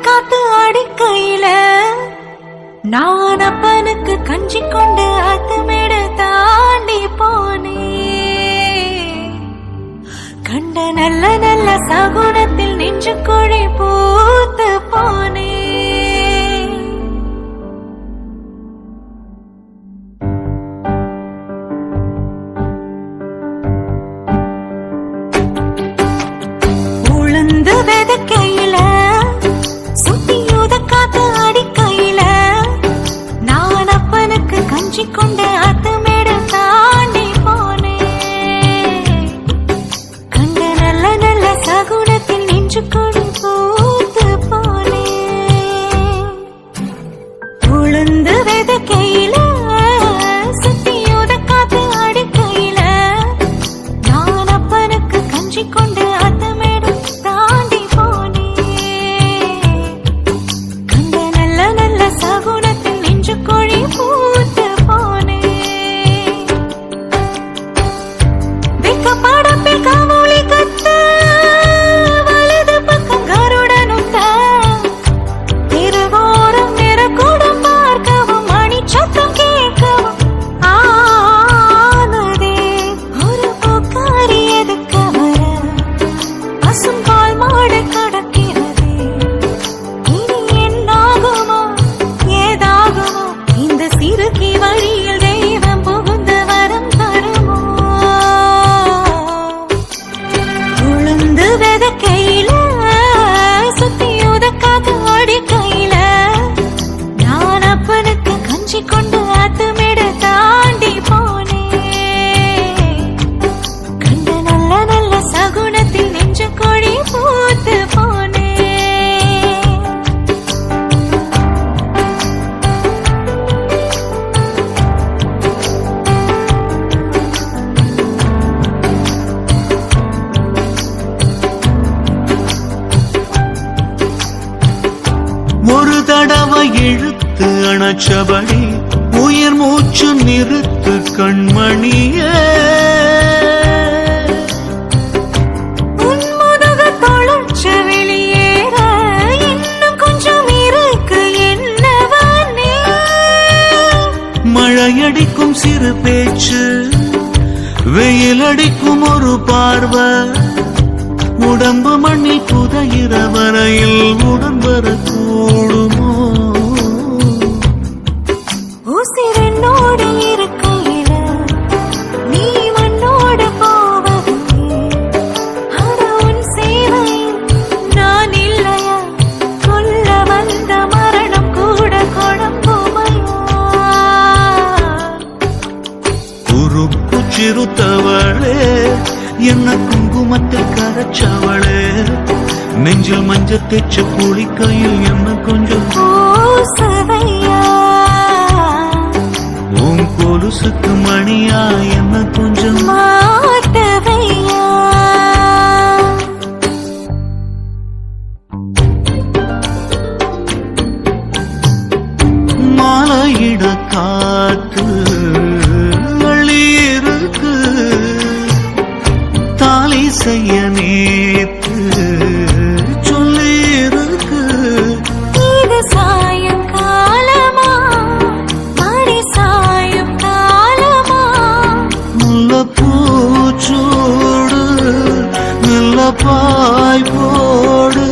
காத்து அடிக்கையில நான் அப்பனுக்கு கஞ்சி கொண்டு அத்துமேட தாண்டி போனே. கண்ட நல்ல நல்ல சகுனத்தில் நெஞ்சு கொழி பூத்து போனே. உளுந்து வெதக்கையில சுத்தியூத காத்து அடிக்கையில நான் அப்பனுக்கு கஞ்சி கொண்டு அத்துமேட தாண்டி போனே. கண்ட நல்ல நல்ல சகுனத்தில் நெஞ்சு கொடி பூத்து போனே. உளுந்து வெதக்கையில சுத்தியூத காத்து அடிக்கையில நான் அப்பனுக்கு கஞ்சி கொண்டு அத்துமேட தாண்டி போனே. கண்ட நல்ல நல்ல சகுனத்தில் நெஞ்சு கொழி பூத்து போனே. வெக்கப்படப்பில் காமொளி கத்த வலது பக்கம் கருடனுத்த திருவோரம் நிறக்கூடம் பார்க்கவும் மணி சத்தம் கேட்கவும் ஆனதே. ஒரு பூக்காரி எதுக்க வர பசும்பால் மாடு கடக்கிறதே. இனி என்னாகுமோ ஏதாகுமோ இந்த சிறுகி வழியில் தெய்வம் புகுந்த வரம் தருமோ. உளுந்து வெதக்கையில சுத்தியூத காத்து அடிக்கையில நான் அப்பனுக்கு கஞ்சி கொண்டு அத்துமேட தாண்டி போனே. கண்ட நல்ல நல்ல சகுனத்தில் நெஞ்சு கொடி பூத்து போனே. ஒரு தடவை இழுத்து அணைச்சபடி உயிர் மூச்சு நிறுத்து கண்மணியே. உன்முதுக தொலைச்ச வெளியேற இன்னும் கொஞ்சம் இருக்கு என்னவனே. மழையடிக்கும் சிறு பேச்சு வெயில் அடிக்கும் ஒரு பார்வை உடம்பு மண்ணில் புதையிற வரையில் உடன் வரக்கூடுமோ. உசிரென்னோடு இருக்கையில நீ மண்ணோடு போவதே. அட உன் சேவையில் நான் இல்லையா கொல்ல வந்த மரணம் கூட குழம்புமையா. உருக்கு சிறுத்தவளே என்ன குங்குமத்தில் கரைச்சவளே. நெஞ்சில் மஞ்சள் தேய்ச்ச குளிக்கையில் என்ன கொஞ்சம் பூசவையா. உன் கொலுசுக்கு மணியா என்ன கொஞ்சம் மாட்டவையா. மாலையிட காத்து அள்ளி இருக்கு தாலி செய்ய நேத்து சொல்லி இருக்கு. இது சாயம் காலமா மணி சாயம் காலமா. முல்லைப்பூச்சூடு நல்ல பாய் போடு.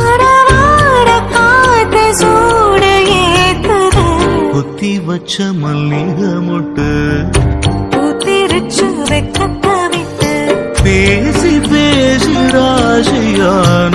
அடவாட காத்த சூடு ஏத்துது. குத்தி வச்ச மல்லிகை மொட்டு புத்திருச்சு வெக்கத்தை விட்டு பேசி பேசி ராசியான